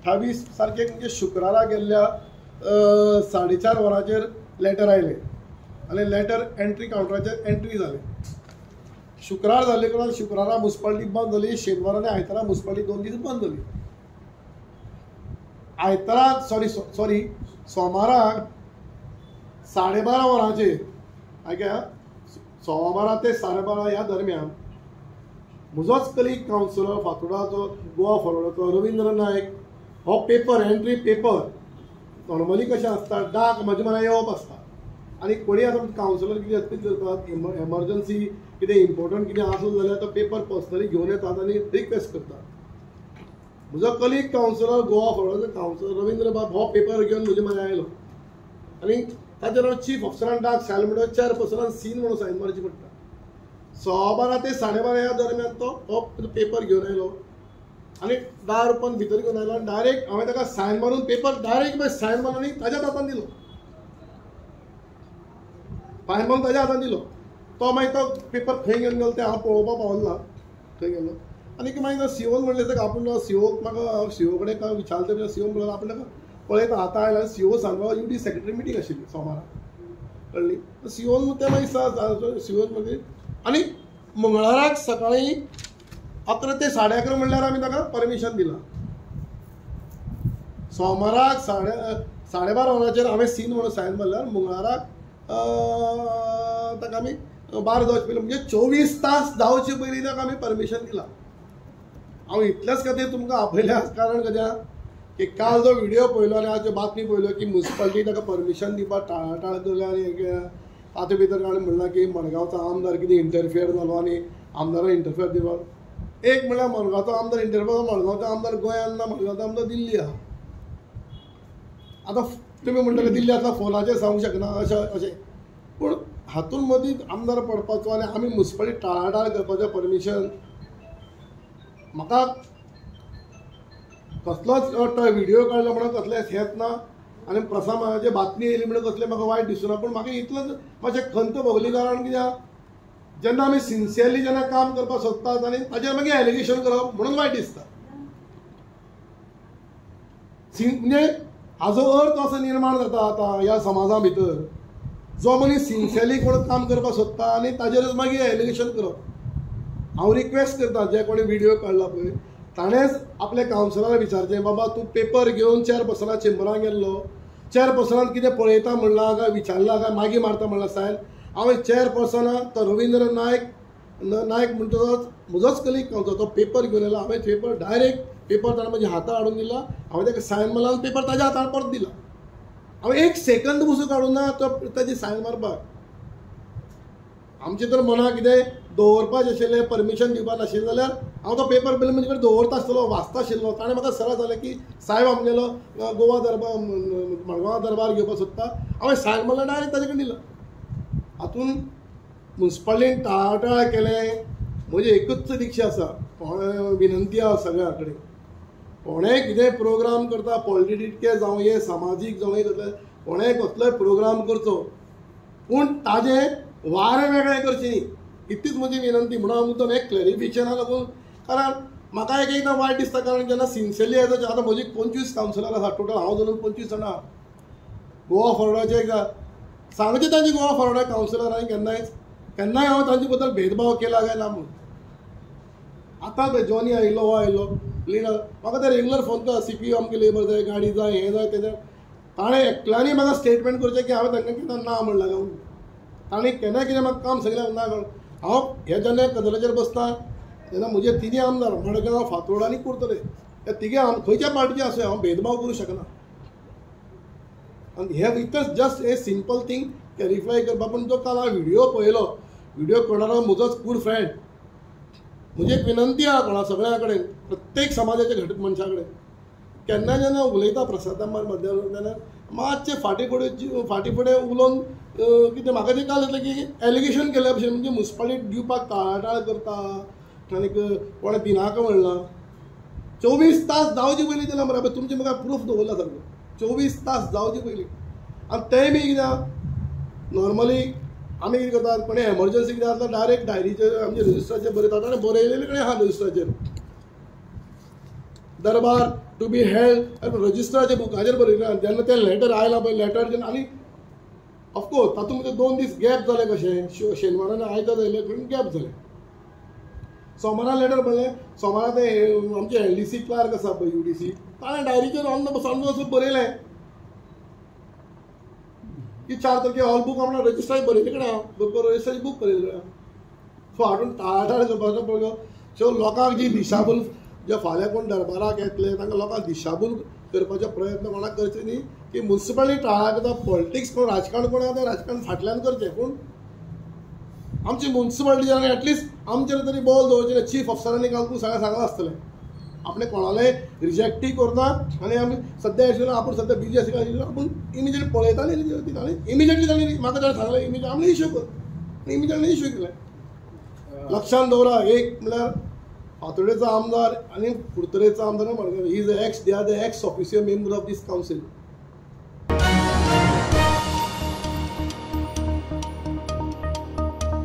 28 तारखेक म्हणजे शुक्रारा गेल्ल्या 4:30 वरांचेर लेटर आयलें आनी लेटर एंट्री कावंटराचेर एंट्री जालें. शुक्रार जाल्ले कारणान शुक्रारा मुन्सिपालिटी बंद जाली. शेनवार आनी आयतारा मुन्सिपालिटी 2 दीस बंद जाली. आयताराक सॉरी सोमाराक 12:30 वरांचेर आयक्या 12:15 ते 12:30 ह्या दरम्यान म्हजोच कलीग कावन्सिलर फातोर्डाचो गोवा फॉरवर्डाचो रवींद्र नायक हो पेपर एंट्री पेपर नॉर्मली कशें आसता डाक म्हाजे म्हऱ्या येवप आसता आनी कोणी आतां कावन्सिलर कितें करतात एमर्जन्सी कितें इम्पॉर्टंट कितें आसत जाल्यार तो पेपर पर्सनली घेवन येतात आनी रिक्वेस्ट करतात. म्हजो कलीग कावन्सिलर गोवा फॉरवर्डाचो कावन्सिलर रवींद्र बाब हो पेपर घेवन म्हजे म्हऱ्या आयलो आनी ताचेर हांव चीफ ऑफिसरान डाक सायल म्हणून चेअरपर्सनान सीन म्हणून सायन मारची पडटा. 12:15 ते 12:30 ह्या दरम्यान तो पेपर घेवन आयलो आनी दार ओपन भितर घेवन आयलो आनी डायरेक्ट हांवें ताका सायन मारून पेपर डायरेक्ट सायन मारून आनी ताज्याच हातान दिलो. सायन मारून ताज्या हातान दिलो. तो मागीर तो पेपर खंय घेवन गेलो तें हांव पळोवपाक पावलो ना खंय गेलो. आनी मागीर सीओन म्हणलें ताका आपूण सीओक म्हाका सीओ कडेन काय विचारलें सीओ म्हणलें आपूण ताका पळयता आतां आयला सीओ सांगलो यूडी सेक्रेटरी मिटींग आशिल्ली सोमाराक कळ्ळी. सीओन ते मागीर सीओन मागीर आनी मंगळाराक सकाळीं 11 ते 11:30 म्हणल्यार आमी ताका परमिशन दिलां. सोमाराक 12:30 वरांचेर हांवें सीन म्हणून सायन मारल्यार मंगळाराक ताका आमी बार जावचे पयलीं म्हणजे 24 तास जावचे पयलीं ताका आमी परमिशन दिलां. हांव इतलेच खातीर तुमकां आपयल्या कारण कित्याक की काल जो व्हिडिओ पळयलो आनी हाच्यो बातमी पळयल्यो की म्युन्सिपालिटी ताका परमिशन दिवपाक टाळाटाळ केली आनी ताचे भितर ताणें म्हणलां की मडगांवचो आमदार कितें इंटरफियर जालो आनी आमदारान इंटरफियर दिवप. एक म्हणल्यार मडगांवचो आमदार इंटरफियर मडगांवचो आमदार गोंयांत ना मडगांवचो आमदार दिल्ली आहा. आतां तुमी म्हणटले दिल्ली आतां फोनाचेर सांगूंक शकना अशें पूण हातूंत मदीं आमदार पडपाचो आनी आमी म्युन्सिपालिटी टाळाटाळ करपाचें परमिशन म्हाका कसलोच व्हिडिओ काडलो म्हणून कसलेंच हेत ना आनी प्रसामाचे बातमी येयली म्हणून कसलें म्हाका वायट दिसना. पूण म्हाका इतलोच मातशें खंत भोगली कारण कित्याक जेन्ना आमी सिन्सियरली जेन्ना काम करपाक सोदतात आनी ताचेर मागीर एलिगेशन करप म्हणून वायट दिसता. म्हणजे हाजो अर्थ असो निर्माण जाता आतां ह्या समाजा भितर जो मनीस सिन्सियरली कोण काम करपाक सोदता आनी ताचेरच मागीर एलिगेशन करप. हांव रिक्वेस्ट करता जे कोणी व्हिडिओ काडला पळय ताणेंच आपल्या कावन्सिलराक विचारचें बाबा तूं पेपर घेवन चेअरपर्सना चेंबरान गेल्लो चेअरपर्सनान कितें पळयता म्हणलां काय विचारलां काय मागीर मारता म्हणलां सायन. हांवें चेअरपर्सनाक तो रवींद्र नायक म्हणटोच म्हजोच कलीग कावन्सिलर तो पेपर घेवन येयलो. हांवें पेपर डायरेक्ट पेपर ताणें म्हज्या हातान हाडून दिला. हांवें ताका सायन मारला आनी पेपर ताज्या हातान परत दिला. हांवें एक सेकंद पसून काडूं ना तो ताजी सायन मारपाक. आमचे तर मनाक कितें दवरपाचें आशिल्लें परमिशन दिवपाक नाशिल्लें जाल्यार हांव तो पेपर पयलीं म्हजे कडेन दवरता आसतलो वाचता आशिल्लो. ताणें म्हाका सरळ जालें की साहेब आमगेलो गोवा दरबार मडगांव दरबार घेवपाक सोदता. हांवें सायन मारलें डायरेक्ट ताजे कडेन दिलां. हातूंत म्युन्सिपालिटीन टाळाटाळ केलें म्हजी एकूच दिक्षा आसा विनंती आसा सगळ्या कडेन कोणेंय कितें प्रोग्राम करता पॉलिटिके जावं हे सामाजीक जावं हे कोणेंय कसलोय प्रोग्राम करचो पूण ताजें वारें वेगळें करचें न्ही इतलीच म्हजी विनंती. म्हणून हांव मुद्दम एक क्लॅरिफिकेशना लागून कारण म्हाका एक एकदां वायट दिसता कारण जेन्ना सिन्सियरली येता आतां म्हजी 25 कावन्सिलर आसा टोटल हांव धरून 25 जाणां गोवा फॉरवर्डाचे एकदां सांगचें तांची गोवा फॉरवर्डा कावन्सिलरांनी केन्नाय हांव तांचे बद्दल भेदभाव केला काय ना म्हणून. आतां जॉनी आयलो हो आयलो लिडर म्हाका ते रेग्युलर फोन करता CPO आमगे लेबर जाय गाडी जाय हें जाय तें जाय. ताणें एकट्यानी म्हाका स्टेटमेंट करचें की हांवें तांकां केन्ना ना म्हणलां काय म्हणून. ताणें केन्ना कितें म्हाका काम सांगलें ना कळून हांव हे जेन्ना कदलाचेर बसता तेन्ना म्हजे तिनी आमदार मडगांव फातोर्डा आनी कुर्तोरे हे तिगे खंयच्या पार्टीचे आसूं हांव भेदभाव करूं शकना. आनी हे इतच just a simple thing clarify करपा. पूण जो काल हांवें व्हिडिओ पळयलो व्हिडिओ करणारो म्हजोच कूड फ्रेंड म्हजी एक विनंती आहा कोणा सगळ्या कडेन प्रत्येक समाजाच्या घटक मनशा कडेन केन्ना जेन्ना उलयता प्रसादांबार मध्यान तेन्ना मातशें फाटी फुडें उलोवन कितें म्हाका तें काल जातलें की एलिगेशन केल्या भशेन म्हणजे म्युन्सिपालिटी दिवपाक टाळाटाळ करता आनीक कोणें दिनाका म्हणलां. 24 तास जावचे पयलीं दिलां मरे तुमचें म्हाका प्रूफ दवरला सारको 24 तास जावचे पयलीं. आनी तेंय बी कित्याक नॉर्मली आमी कितें करतात कोणें एमर्जन्सी कितें जाता डायरेक्ट डायरीचेर आमचे रजिस्टराचेर बरयतात आनी बरयलेले कडेन आहा रजिस्टराचेर दरबार टू बी हेल्ड रजिस्टराच्या बुकाचेर बरयलें जेन्ना तें लेटर आयलां पळय लेटर जेन्ना आनी ऑफकोर्स तातूंत भितर 2 दीस गॅप जाले कशें शेनवार आनी आयतार जाले करून गॅप जाले सोमारा लेटर बरयलें सोमारा ते आमचे LDC क्लार्क आसा पळय UDC ताणें डायरीचेर ऑन द स्पॉट बरयलें की 4 तारखेक हॉल बुक आपणा रजिस्ट्रार बरयले कडेन हांव रजिस्ट्राची बूक बरयले सो हाडून टाळाटाळ करपाचो पडलो सो लोकांक जी दिशाभूल जे फाल्यां कोण दरबाराक येतले तांकां लोकांक दिशाभूल करपाचो प्रयत्न कोणाक करचे न्ही की म्युनिसिपालिटी टाळा करता पॉलिटिक्स कोण राजकारण कोण आसा तें राजकारण फाटल्यान करचें पूण आमची म्युनिसिपालिटी एटलिस्ट आमचेर तरी बॉल दवरचे चीफ ऑफिसरांनी काल सांगलां आसतलें आपणें कोणालाय रिजेक्टूय करना आनी आमी सद्या एशें आपूण सद्या बिजी आसा आपूण इमिजिएट पळयता आनी इमिजिएटली तांणी म्हाका ताणें सांगलें इमिजिएट आमी इश्यू कर इमिजिएटली इश्यू केलें लक्षांत दवरा एक म्हणल्यार फातोडेचो आमदार आनी कुडतरेचो आमदार म्हणटा is ex they are the ex official member of this council